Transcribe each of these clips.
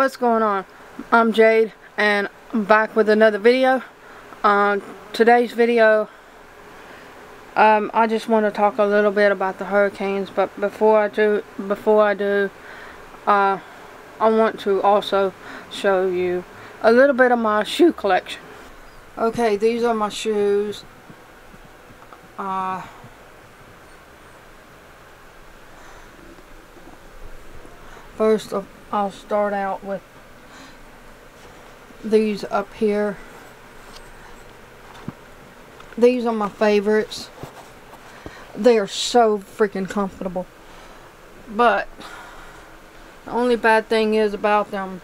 What's going on? I'm Jade and I'm back with another video. Today's video, I just want to talk a little bit about the hurricanes, but before I do, I want to also show you a little bit of my shoe collection. Okay, these are my shoes. First, I'll start out with these up here. These are my favorites. They are so freaking comfortable. But the only bad thing is about them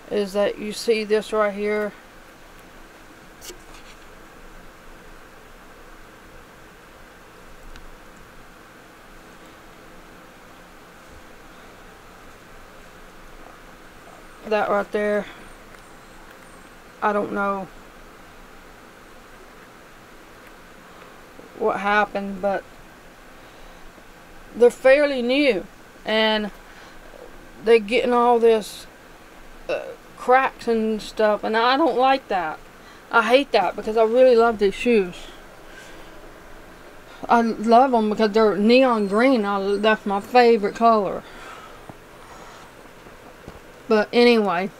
is that you see this right here. That right there, I don't know what happened, but they're fairly new and they're getting all this cracks and stuff, and I don't like that. I hate that because I really love these shoes. I love them because they're neon green. That's my favorite color. But anyway,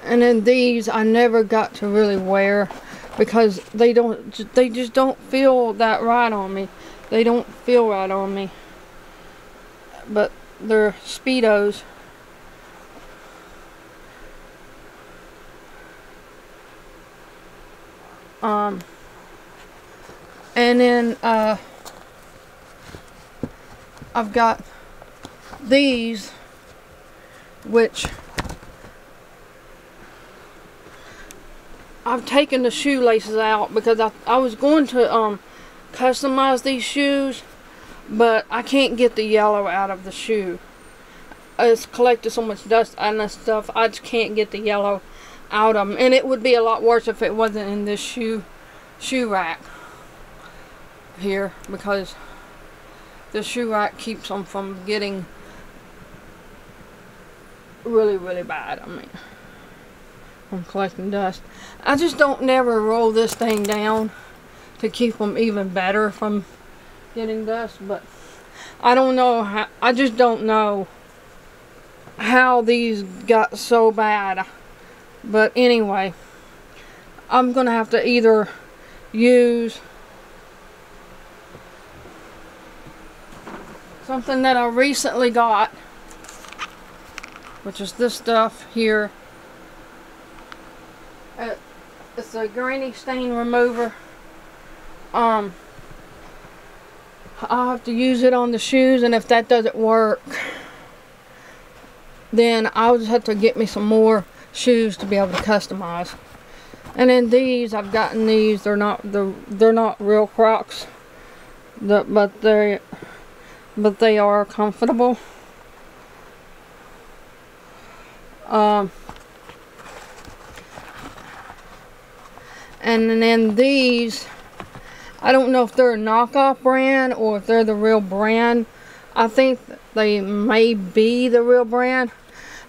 and then these I never got to really wear because they just don't feel that right on me. They don't feel right on me. But they're Speedos. And then I've got these, which I've taken the shoelaces out because I was going to customize these shoes, but I can't get the yellow out of the shoe. It's collected so much dust and stuff, I just can't get the yellow out of them. And it would be a lot worse if it wasn't in this shoe rack here, because the shoe rack keeps them from getting really, really bad. I mean, from collecting dust. I just don't never roll this thing down to keep them even better from getting dust. But I don't know how. I just don't know how these got so bad. But anyway, I'm gonna have to either use something that I recently got, which is this stuff here. It's a granny stain remover. I'll have to use it on the shoes, and if that doesn't work, then I'll just have to get me some more shoes to be able to customize. And then these, I've gotten these. They're not real Crocs, but they are comfortable. And then these, I don't know if they're a knockoff brand or if they're the real brand. I think they may be the real brand.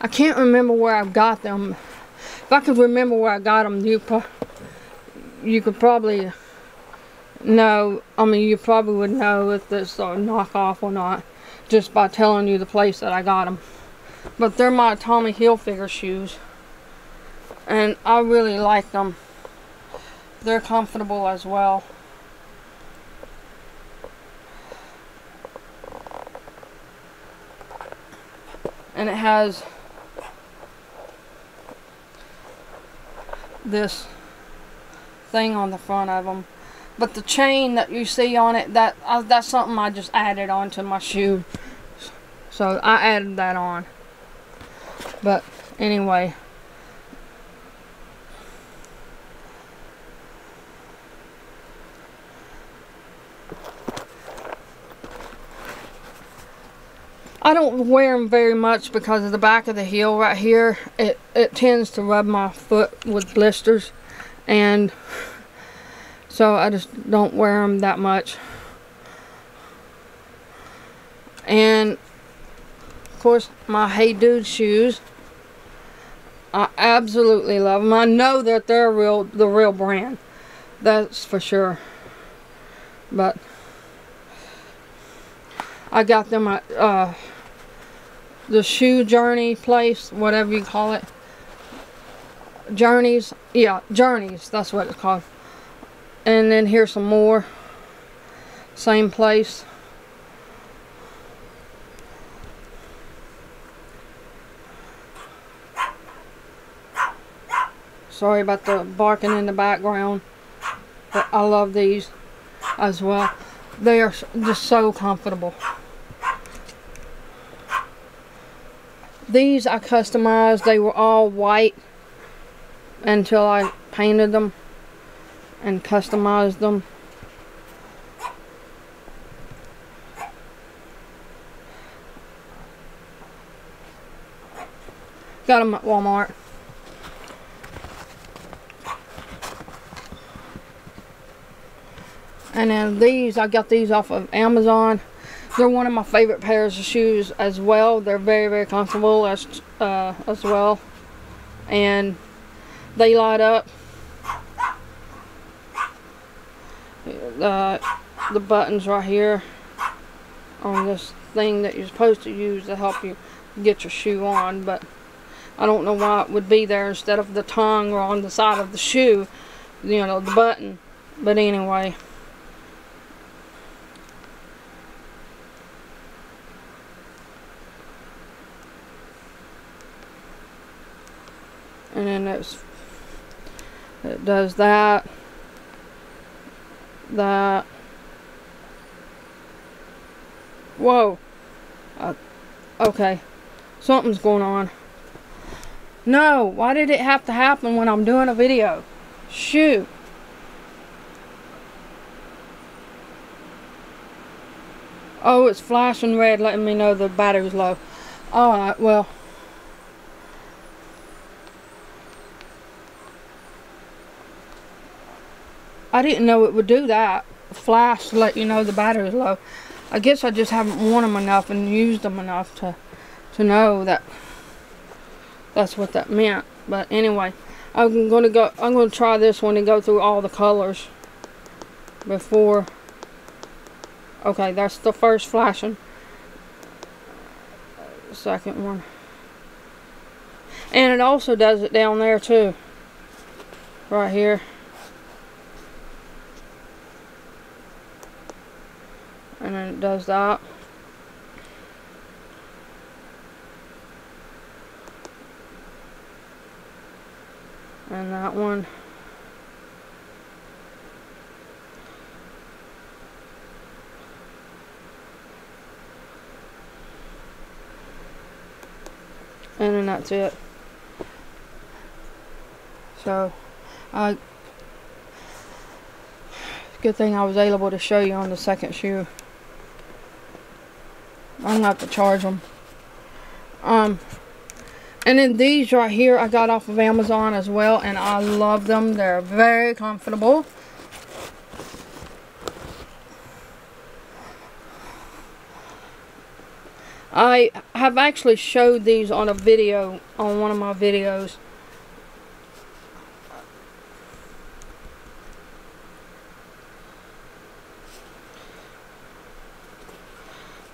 I can't remember where I got them. If I could remember where I got them, you could probably know. I mean, you probably would know if this are knockoff or not just by telling you the place that I got them. But they're my Tommy Hilfiger shoes, and I really like them. They're comfortable as well. And it has this thing on the front of them. But the chain that you see on it, that's something I just added onto my shoe. So I added that on. But anyway, I don't wear them very much because of the back of the heel right here. It tends to rub my foot with blisters, and so I just don't wear them that much. And of course, my Hey Dude shoes. I absolutely love them. I know that they're the real brand. That's for sure. But I got them at the Shoe Journey place, whatever you call it. Journeys. Yeah, Journeys. That's what it's called. And then here's some more. Same place. Sorry about the barking in the background, but I love these as well. They are just so comfortable. These I customized. They were all white until I painted them and customized them. Got them at Walmart. And then these, I got these off of Amazon. They're one of my favorite pairs of shoes as well. They're very, very comfortable as well. And they light up. The buttons right here on this thing that you're supposed to use to help you get your shoe on. But I don't know why it would be there instead of the tongue or on the side of the shoe. You know, the button. But anyway. And then it does that. Whoa. Okay. Something's going on. No, why did it have to happen when I'm doing a video? Shoot. Oh, it's flashing red letting me know the battery's low. Alright, well. I didn't know it would do that. Flash to let you know the battery's low. I guess I just haven't worn them enough and used them enough to know that that's what that meant. But anyway, I'm gonna try this one and go through all the colors before. Okay, that's the first flashing. Second one. And it also does it down there too. Right here. And then it does that. And that one. And then that's it. So, good thing I was able to show you on the second shoe. I'm gonna have to charge them. And then these right here I got off of Amazon as well, and I love them. They're very comfortable. I have actually showed these on a video, on one of my videos.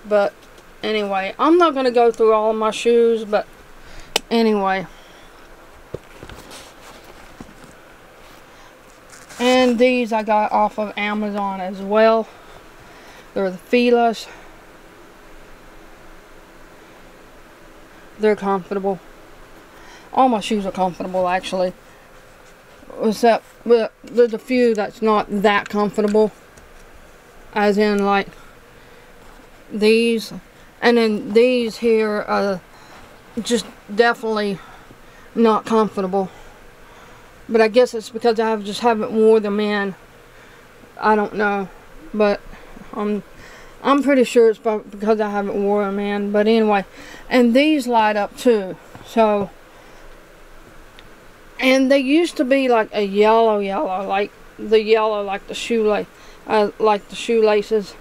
But anyway, I'm not going to go through all of my shoes, but anyway. And these I got off of Amazon as well. They're the Filas. They're comfortable. All my shoes are comfortable, actually. Except there's a few that's not that comfortable. As in, like, these. And then these here are just definitely not comfortable. But I guess it's because I just haven't worn them in. I don't know. But I'm pretty sure it's because I haven't worn them in. But anyway. And these light up too. So. And they used to be like a yellow. Like the yellow, like the shoelace. Like the shoelaces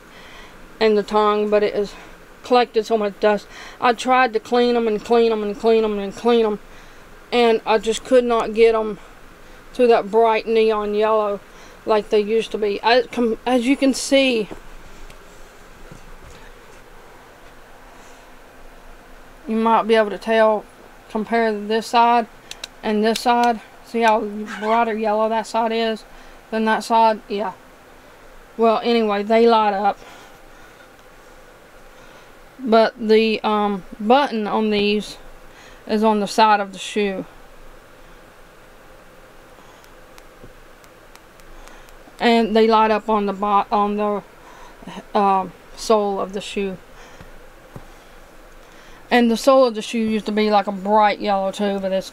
and the tongue. But it is collected so much dust. I tried to clean them and clean them and clean them and clean them, and I just could not get them to that bright neon yellow like they used to be. As you can see, you might be able to tell, compare this side and this side. See how brighter yellow that side is than that side? Yeah. Well, anyway, they light up. But the button on these is on the side of the shoe. And they light up on the sole of the shoe. And the sole of the shoe used to be like a bright yellow too, but it's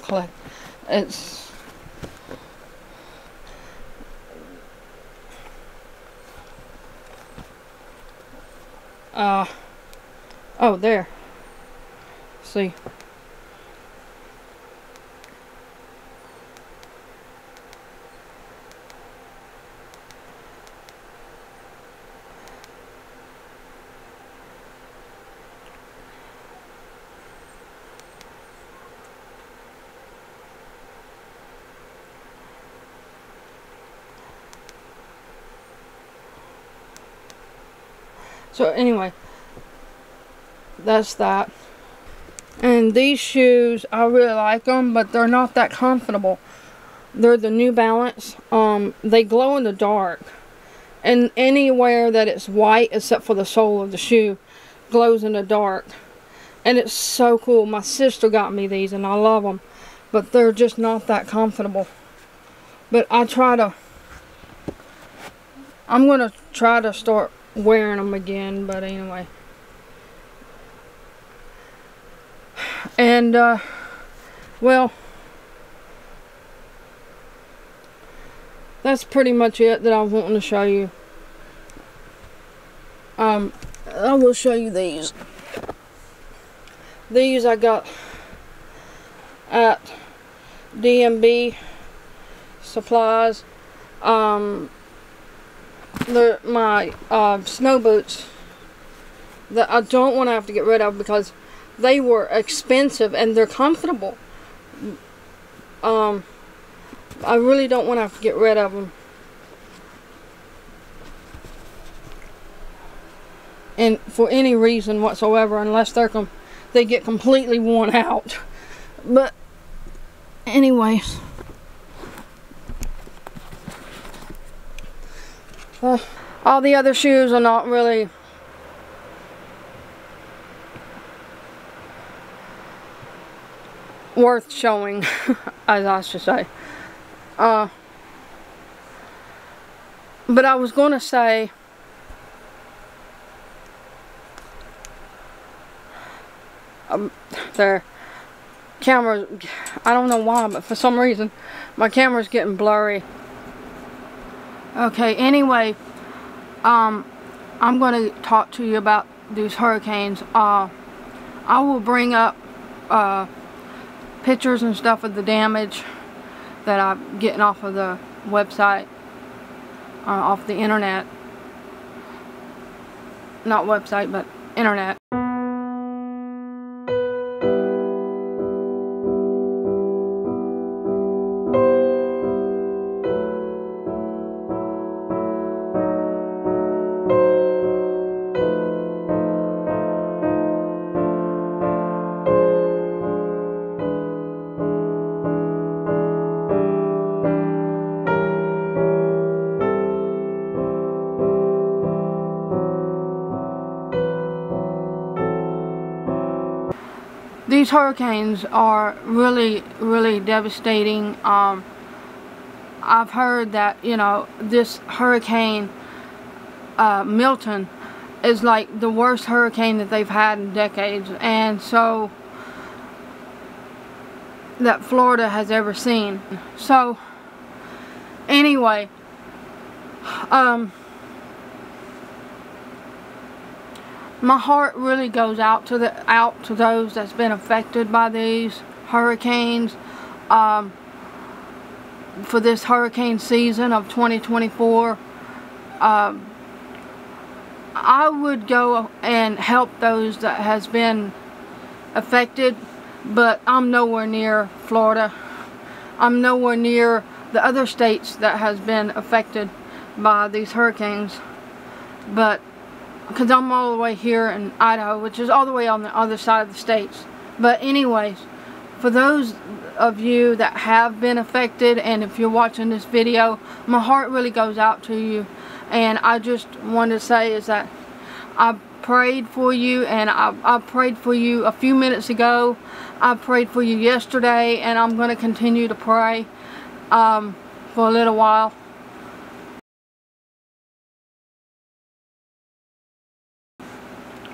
oh, there. See. So anyway, that's that. And these shoes, I really like them, but they're not that comfortable. They're the New Balance. They glow in the dark. And anywhere that it's white, except for the sole of the shoe, glows in the dark. And it's so cool. My sister got me these, and I love them. But they're just not that comfortable. But I'm going to try to start wearing them again, but anyway. And well, that's pretty much it that I was wanting to show you. I will show you these. These I got at DMB Supplies. They're my snow boots that I don't want to have to get rid of because they were expensive and they're comfortable. I really don't want to have to get rid of them. And for any reason whatsoever, unless they get completely worn out. But anyways. All the other shoes are not really worth showing, as I should say. But I was going to say, their camera, I don't know why, but for some reason my camera's getting blurry. Okay, anyway, I'm going to talk to you about these hurricanes. I will bring up pictures and stuff of the damage that I'm getting off of the website, off the internet. Not website, but internet. These hurricanes are really, really devastating. I've heard that, you know, this hurricane, Milton, is like the worst hurricane that they've had in decades, and so that Florida has ever seen. So anyway, my heart really goes out to those that's been affected by these hurricanes for this hurricane season of 2024. I would go and help those that has been affected, but I'm nowhere near Florida. I'm nowhere near the other states that has been affected by these hurricanes, but because I'm all the way here in Idaho, which is all the way on the other side of the states. But anyways, for those of you that have been affected, and if you're watching this video, my heart really goes out to you. And I just want to say is that I prayed for you, and I prayed for you a few minutes ago. I prayed for you yesterday, and I'm going to continue to pray for a little while.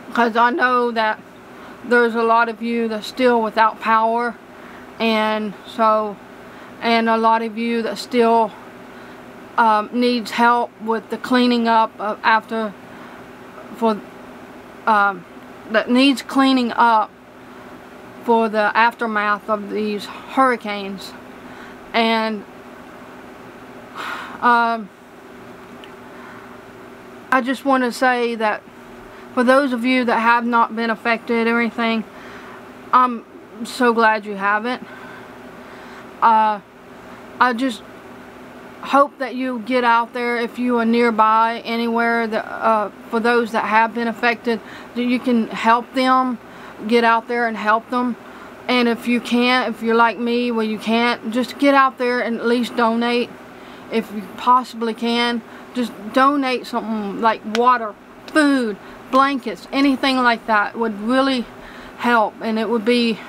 Because I know that there's a lot of you that's still without power, and a lot of you that still needs help with the cleaning up of that needs cleaning up for the aftermath of these hurricanes. And I just want to say that for those of you that have not been affected or anything, I'm so glad you haven't. I just hope that you get out there, if you are nearby anywhere, that for those that have been affected, that you can help them. Get out there and help them. And if you can't, if you're like me where you can't, just get out there and at least donate. If you possibly can, just donate something like water, food, blankets, anything like that would really help, and it would be,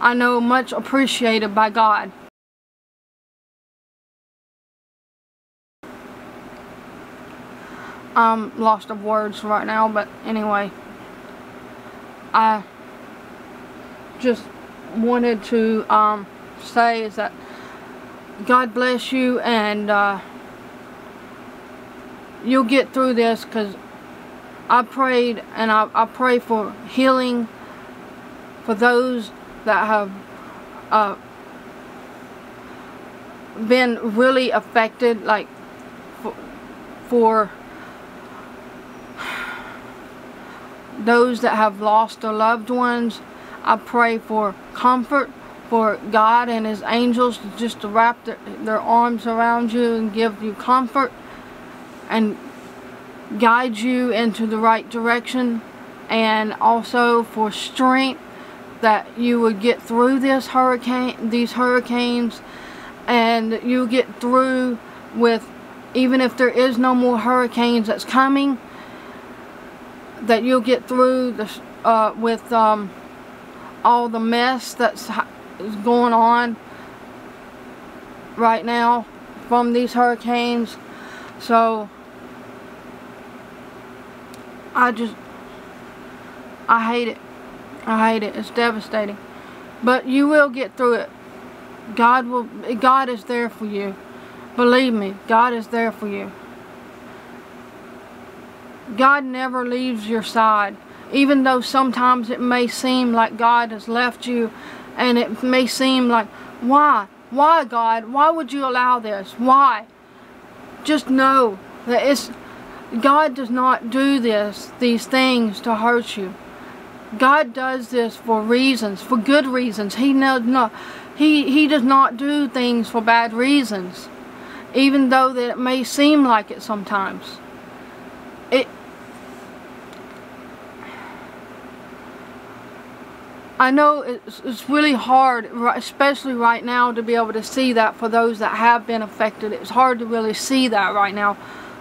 I know, much appreciated by God. I'm lost of words right now, but anyway, I just wanted to say is that God bless you, and you'll get through this, because I prayed, and I pray for healing for those that have been really affected, like for those that have lost their loved ones. I pray for comfort, for God and His angels just to wrap their arms around you and give you comfort and guide you into the right direction, and also for strength that you would get through these hurricanes, and you get through with, even if there is no more hurricanes that's coming, that you'll get through this with all the mess that's going on right now from these hurricanes. So I hate it. I hate it. It's devastating. But you will get through it. God is there for you. Believe me, God is there for you. God never leaves your side. Even though sometimes it may seem like God has left you, and it may seem like, why? Why, God? Why would you allow this? Why? Just know that God does not do these things to hurt you. God does this for reasons, for good reasons. He does not do things for bad reasons, even though that it may seem like it sometimes. I know it's really hard, especially right now, to be able to see that for those that have been affected. It's hard to really see that right now.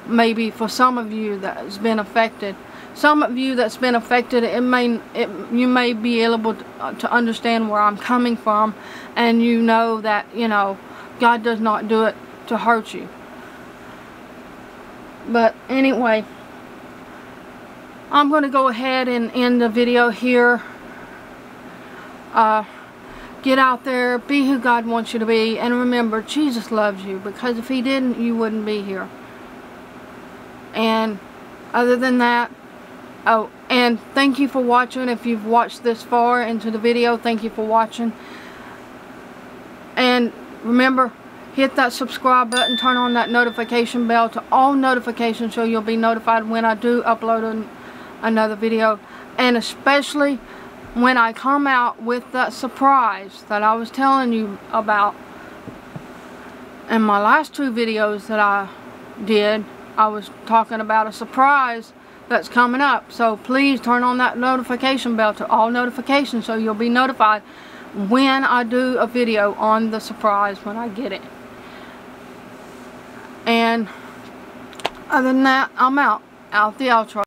Maybe for some of you that has been affected. Some of you that's been affected, you may be able to understand where I'm coming from, and you know that, God does not do it to hurt you. But anyway, I'm going to go ahead and end the video here. Get out there, be who God wants you to be, and remember, Jesus loves you, because if He didn't, you wouldn't be here. And other than that, oh, and thank you for watching. If you've watched this far into the video, thank you for watching. And remember, hit that subscribe button, turn on that notification bell to all notifications so you'll be notified when I do upload another video. And especially when I come out with that surprise that I was telling you about in my last 2 videos that I did. I was talking about a surprise that's coming up. So please turn on that notification bell to all notifications so you'll be notified when I do a video on the surprise when I get it. And other than that, I'm out the outro.